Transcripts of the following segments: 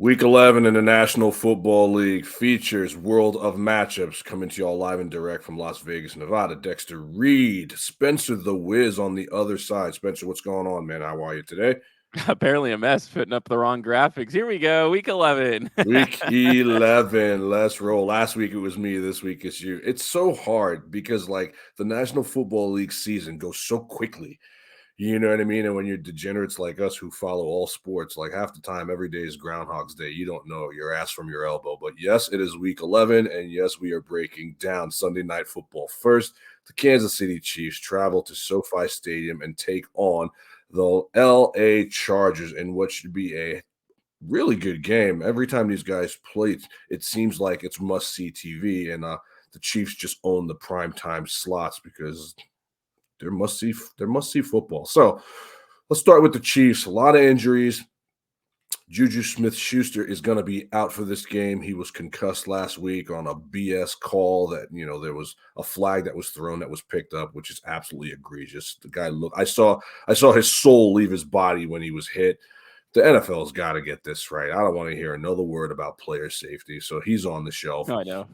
Week 11 in the National Football League features World of Matchups coming to y'all live and direct from Las Vegas, Nevada. Dexter Reed, Spencer the Wiz on the other side. Spencer, what's going on, man? How are you today? Apparently a mess putting up the wrong graphics. Here we go, week 11. Week 11, let's roll. Last week it was me, this week it's you. It's so hard because, like, the National Football League season goes so quickly. You know what I mean? And when you're degenerates like us who follow all sports, like half the time, every day is Groundhog's Day. You don't know your ass from your elbow. But yes, it is week 11. And yes, we are breaking down Sunday Night Football. First, the Kansas City Chiefs travel to SoFi Stadium and take on the LA Chargers in what should be a really good game. Every time these guys play, it seems like it's must see TV. And the Chiefs just own the prime time slots because they're must see football. So let's start with the Chiefs. A lot of injuries. Juju Smith-Schuster is going to be out for this game. He was concussed last week on a BS call that, there was a flag that was thrown that was picked up, which is absolutely egregious. The guy I saw his soul leave his body when he was hit. The NFL's got to get this right. I don't want to hear another word about player safety. So he's on the shelf. No, I know.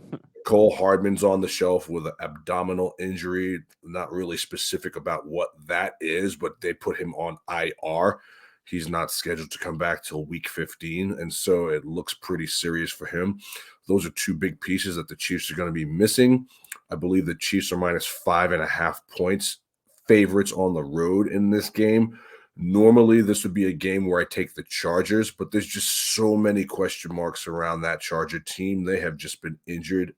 Cole Hardman's on the shelf with an abdominal injury. Not really specific about what that is, but they put him on IR. He's not scheduled to come back till week 15, and so it looks pretty serious for him. Those are two big pieces that the Chiefs are going to be missing. I believe the Chiefs are minus 5.5 points, favorites on the road in this game. Normally, this would be a game where I take the Chargers, but there's just so many question marks around that Charger team. They have just been injured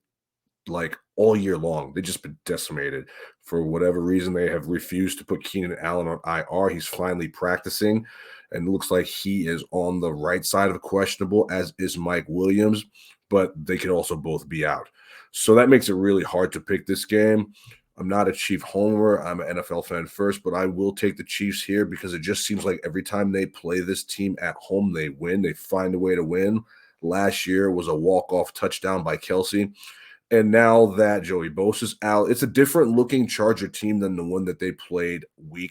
like all year long. They've just been decimated. For whatever reason, they have refused to put Keenan Allen on IR. He's finally practicing, and it looks like he is on the right side of questionable, as is Mike Williams, but they could also both be out. So that makes it really hard to pick this game. I'm not a Chief homer. I'm an NFL fan first, but I will take the Chiefs here because it just seems like every time they play this team at home, they win. They find a way to win. Last year was a walk-off touchdown by Kelsey. And now that Joey Bosa's out, it's a different looking Charger team than the one that they played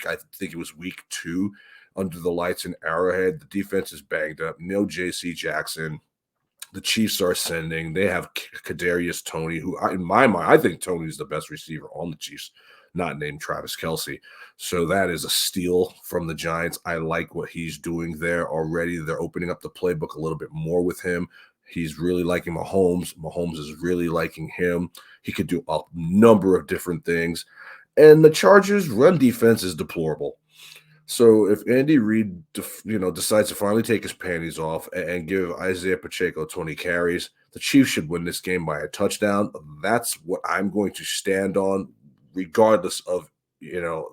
I think it was week 2 under the lights in Arrowhead. The defense is banged up. No J.C. Jackson. The Chiefs are ascending. They have Kadarius Toney, who in my mind, I think Toney is the best receiver on the Chiefs, not named Travis Kelsey. So that is a steal from the Giants. I like what he's doing there already. They're opening up the playbook a little bit more with him. He's really liking Mahomes. Mahomes is really liking him. He could do a number of different things. And the Chargers' run defense is deplorable. So if Andy Reid, decides to finally take his panties off and give Isaiah Pacheco 20 carries, the Chiefs should win this game by a touchdown. That's what I'm going to stand on, regardless of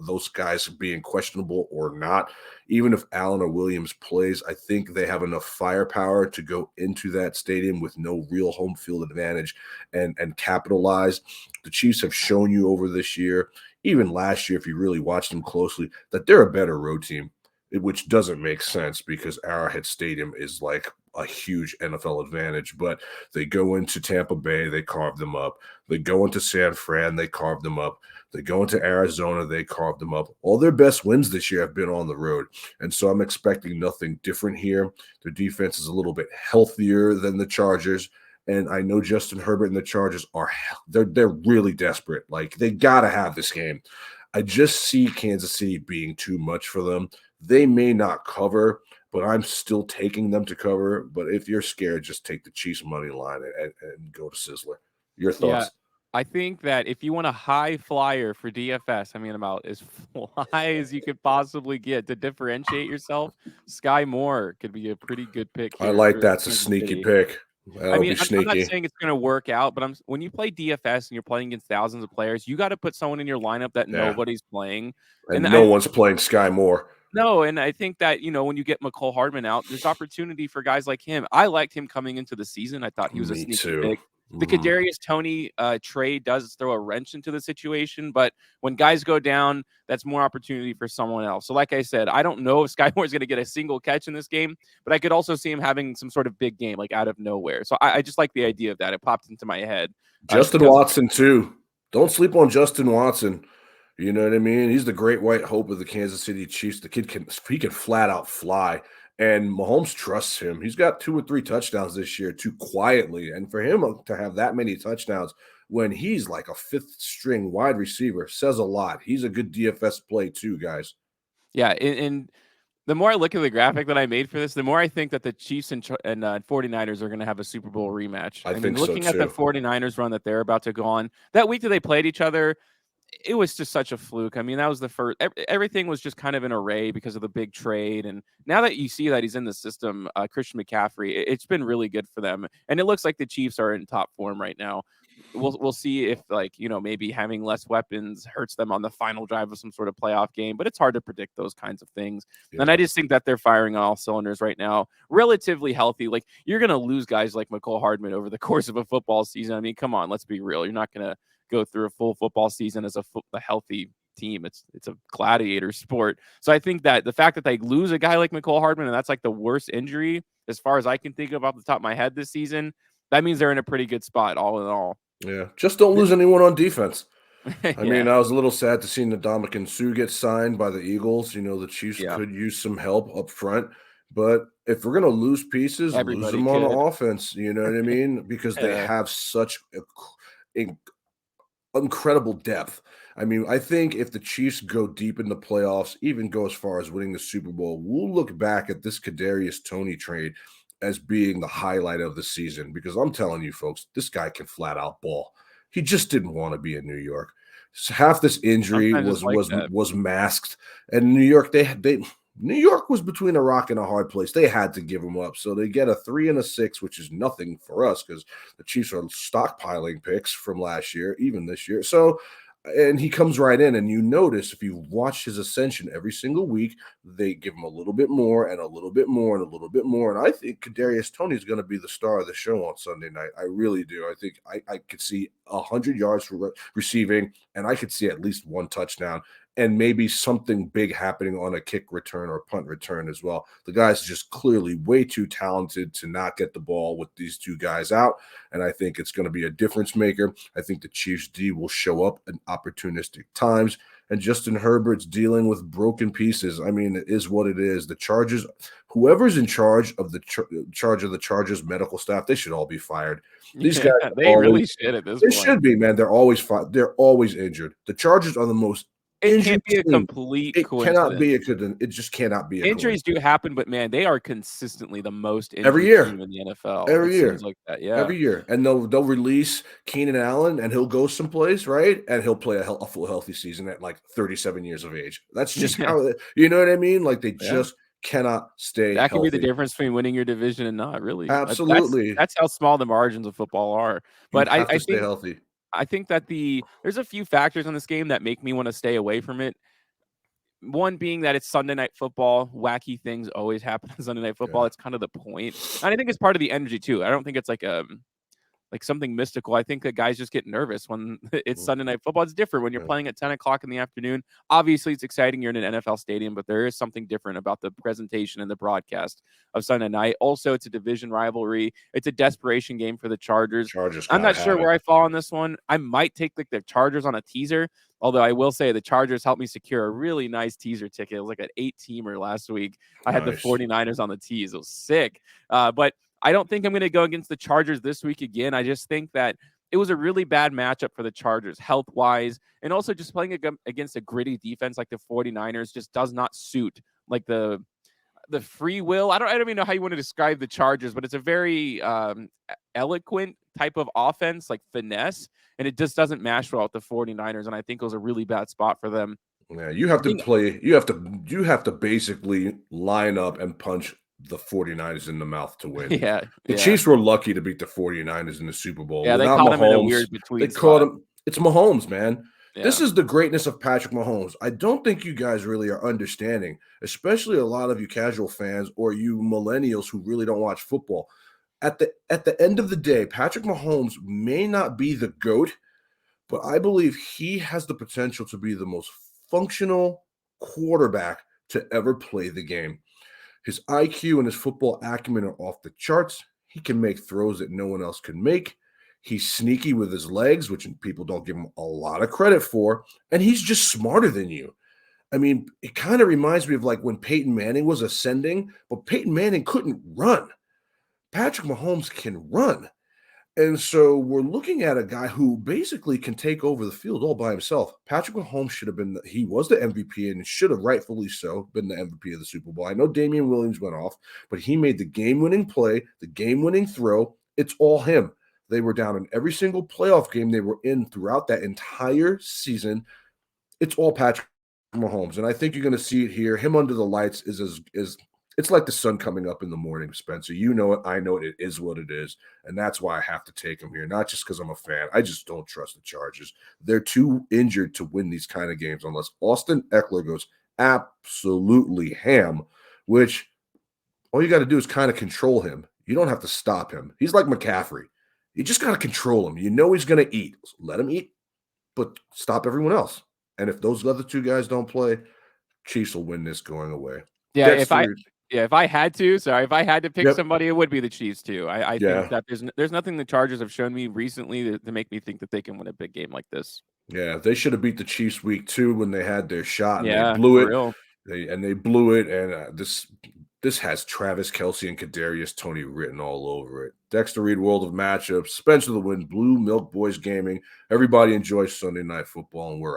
those guys being questionable or not. Even if Allen or Williams plays, I think they have enough firepower to go into that stadium with no real home field advantage and capitalize. The Chiefs have shown you over this year, even last year, if you really watched them closely, that they're a better road team, which doesn't make sense because Arrowhead Stadium is like a huge NFL advantage. But they go into Tampa Bay, they carve them up. They go into San Fran, they carve them up. They go into Arizona, they carved them up. All their best wins this year have been on the road. And so I'm expecting nothing different here. Their defense is a little bit healthier than the Chargers. And I know Justin Herbert and the Chargers they're really desperate. Like, they got to have this game. I just see Kansas City being too much for them. They may not cover, but I'm still taking them to cover. But if you're scared, just take the Chiefs money line and go to Sizzler. Your Yeah, thoughts? I think that if you want a high flyer for DFS, I mean, about as fly as you could possibly get to differentiate yourself, Sky Moore could be a pretty good pick I here like for that's a Kansas sneaky City. pick. I That'll mean, be I'm not sneaky. saying it's going to work out, but when you play DFS and you're playing against thousands of players, you got to put someone in your lineup that Yeah. nobody's playing. And And no I one's playing Sky Moore. No, and I think that, when you get McCole Hardman out, there's opportunity for guys like him. I liked him coming into the season. I thought he was a Me sneaky too. pick. The Kadarius Toney trade does throw a wrench into the situation, but when guys go down, that's more opportunity for someone else. So like I said, I don't know if Sky Moore is going to get a single catch in this game, but I could also see him having some sort of big game, like out of nowhere. So I just like the idea of that. It popped into my head. Justin Because Watson, too. Don't sleep on Justin Watson. You know what I mean? He's the great white hope of the Kansas City Chiefs. The kid can flat out fly. And Mahomes trusts him. He's got 2 or 3 touchdowns this year too quietly. And for him to have that many touchdowns when he's like a fifth string wide receiver says a lot. He's a good DFS play too, guys. Yeah, and the more I look at the graphic that I made for this, the more I think that the Chiefs and 49ers are going to have a Super Bowl rematch. I I mean, think so looking at the too. 49ers run that they're about to go on, that week that they played each other, it was just such a fluke. I mean, that was the first. Everything was just kind of an array because of the big trade. And now that you see that he's in the system, Christian McCaffrey, it's been really good for them. And it looks like the Chiefs are in top form right now. We'll see if, like, maybe having less weapons hurts them on the final drive of some sort of playoff game. But it's hard to predict those kinds of things. Yeah. And I just think that they're firing on all cylinders right now, relatively healthy. Like, you're going to lose guys like McCole Hardman over the course of a football season. I mean, come on, let's be real. You're not going to go through a full football season as a healthy team. It's a gladiator sport. So I think that the fact that they lose a guy like McCole Hardman, and that's like the worst injury as far as I can think of off the top of my head this season, that means they're in a pretty good spot all in all. Yeah, just don't lose anyone on defense. I Yeah. mean, I was a little sad to see Ndamukong Suh get signed by the Eagles. The Chiefs Yeah. could use some help up front. But if we're going to lose pieces, lose Everybody them on could. offense. You know what I mean? Because they Yeah. have such incredible depth. I mean, I think if the Chiefs go deep in the playoffs, even go as far as winning the Super Bowl, we'll look back at this Kadarius Toney trade as being the highlight of the season. Because I'm telling you, folks, this guy can flat out ball. He just didn't want to be in New York. So half this injury Sometimes was it's like that. was masked, and New York New York was between a rock and a hard place. They had to give him up, so they get a 3 and a 6, which is nothing for us because the Chiefs are stockpiling picks from last year, even this year. So. And he comes right in, and you notice if you watch his ascension every single week, they give him a little bit more and a little bit more and a little bit more. And I think Kadarius Toney is going to be the star of the show on Sunday night. I really do. I think I could see 100 yards for receiving, and I could see at least 1 touchdown and maybe something big happening on a kick return or punt return as well. The guy's just clearly way too talented to not get the ball with these 2 guys out, and I think it's going to be a difference maker. I think the Chiefs D will show up in opportunistic times, and Justin Herbert's dealing with broken pieces. I mean, it is what it is. The Chargers, whoever's in charge of the Chargers medical staff, they should all be fired. These guys, they really should at this they point. should be, man. They're always they're always injured. The Chargers are the most It can't be a complete coincidence. Cannot be it just cannot be a Injuries do happen, but man, they are consistently the most injured every year team in the NFL. Every year. Seems like that, yeah. Every year. And they'll release Keenan Allen, and he'll go someplace, right? And he'll play a full healthy season at like 37 years of age. That's just how you know what I mean? Like they just cannot stay That healthy. can be the difference between winning your division and not, really. Absolutely. That's how small the margins of football are. But I think stay healthy. I think that there's a few factors in this game that make me want to stay away from it. One being that it's Sunday Night Football. Wacky things always happen on Sunday Night Football. Yeah. It's kind of the point. And I think it's part of the energy too. I don't think it's like something mystical. I think that guys just get nervous when it's Sunday Night Football. It's different when you're playing at 10 o'clock in the afternoon. Obviously, it's exciting. You're in an NFL stadium, but there is something different about the presentation and the broadcast of Sunday night. Also, it's a division rivalry. It's a desperation game for the Chargers. I'm not sure where I fall on this one. I might take the Chargers on a teaser, although I will say the Chargers helped me secure a really nice teaser ticket. It was like an 8-teamer last week. I had the 49ers on the tease. It was sick. But I don't think I'm going to go against the Chargers this week again. I just think that it was a really bad matchup for the Chargers health-wise, and also just playing against a gritty defense like the 49ers just does not suit like the free will. I don't even know how you want to describe the Chargers, but it's a very eloquent type of offense, like finesse, and it just doesn't mash well with the 49ers, and I think it was a really bad spot for them. Yeah, you have to basically line up and punch the 49ers in the mouth to win. The Chiefs were lucky to beat the 49ers in the Super Bowl. Yeah, they caught him in a weird between. They caught him. It's Mahomes, man. Yeah. This is the greatness of Patrick Mahomes. I don't think you guys really are understanding, especially a lot of you casual fans or you millennials who really don't watch football. At the end of the day, Patrick Mahomes may not be the GOAT, but I believe he has the potential to be the most functional quarterback to ever play the game. His IQ and his football acumen are off the charts. He can make throws that no one else can make. He's sneaky with his legs, which people don't give him a lot of credit for. And he's just smarter than you. I mean, it kind of reminds me of like when Peyton Manning was ascending, but Peyton Manning couldn't run. Patrick Mahomes can run. And so we're looking at a guy who basically can take over the field all by himself. Patrick Mahomes should have been, he was the MVP and should have rightfully so been the MVP of the Super Bowl. I know Damian Williams went off, but he made the game winning play, the game winning throw. It's all him. They were down in every single playoff game they were in throughout that entire season. It's all Patrick Mahomes. And I think you're going to see it here. Him under the lights is it's like the sun coming up in the morning, Spencer. You know it. I know it. It is what it is. And that's why I have to take him here. Not just because I'm a fan. I just don't trust the Chargers. They're too injured to win these kind of games unless Austin Eckler goes absolutely ham, which all you got to do is kind of control him. You don't have to stop him. He's like McCaffrey. You just got to control him. You know he's going to eat. So let him eat, but stop everyone else. And if those other two guys don't play, Chiefs will win this going away. Yeah, Dexter, if I had to pick yep. somebody, it would be the Chiefs too. I Yeah. think that there's nothing the Chargers have shown me recently to make me think that they can win a big game like this. Yeah, they should have beat the Chiefs week 2 when they had their shot and Yeah, they blew for it. real. They blew it, and this has Travis Kelce and Kadarius Toney written all over it. Dexter Reed, World of Matchups, Spencer the Wind, Blue Milk Boys Gaming. Everybody enjoy Sunday Night Football, and we're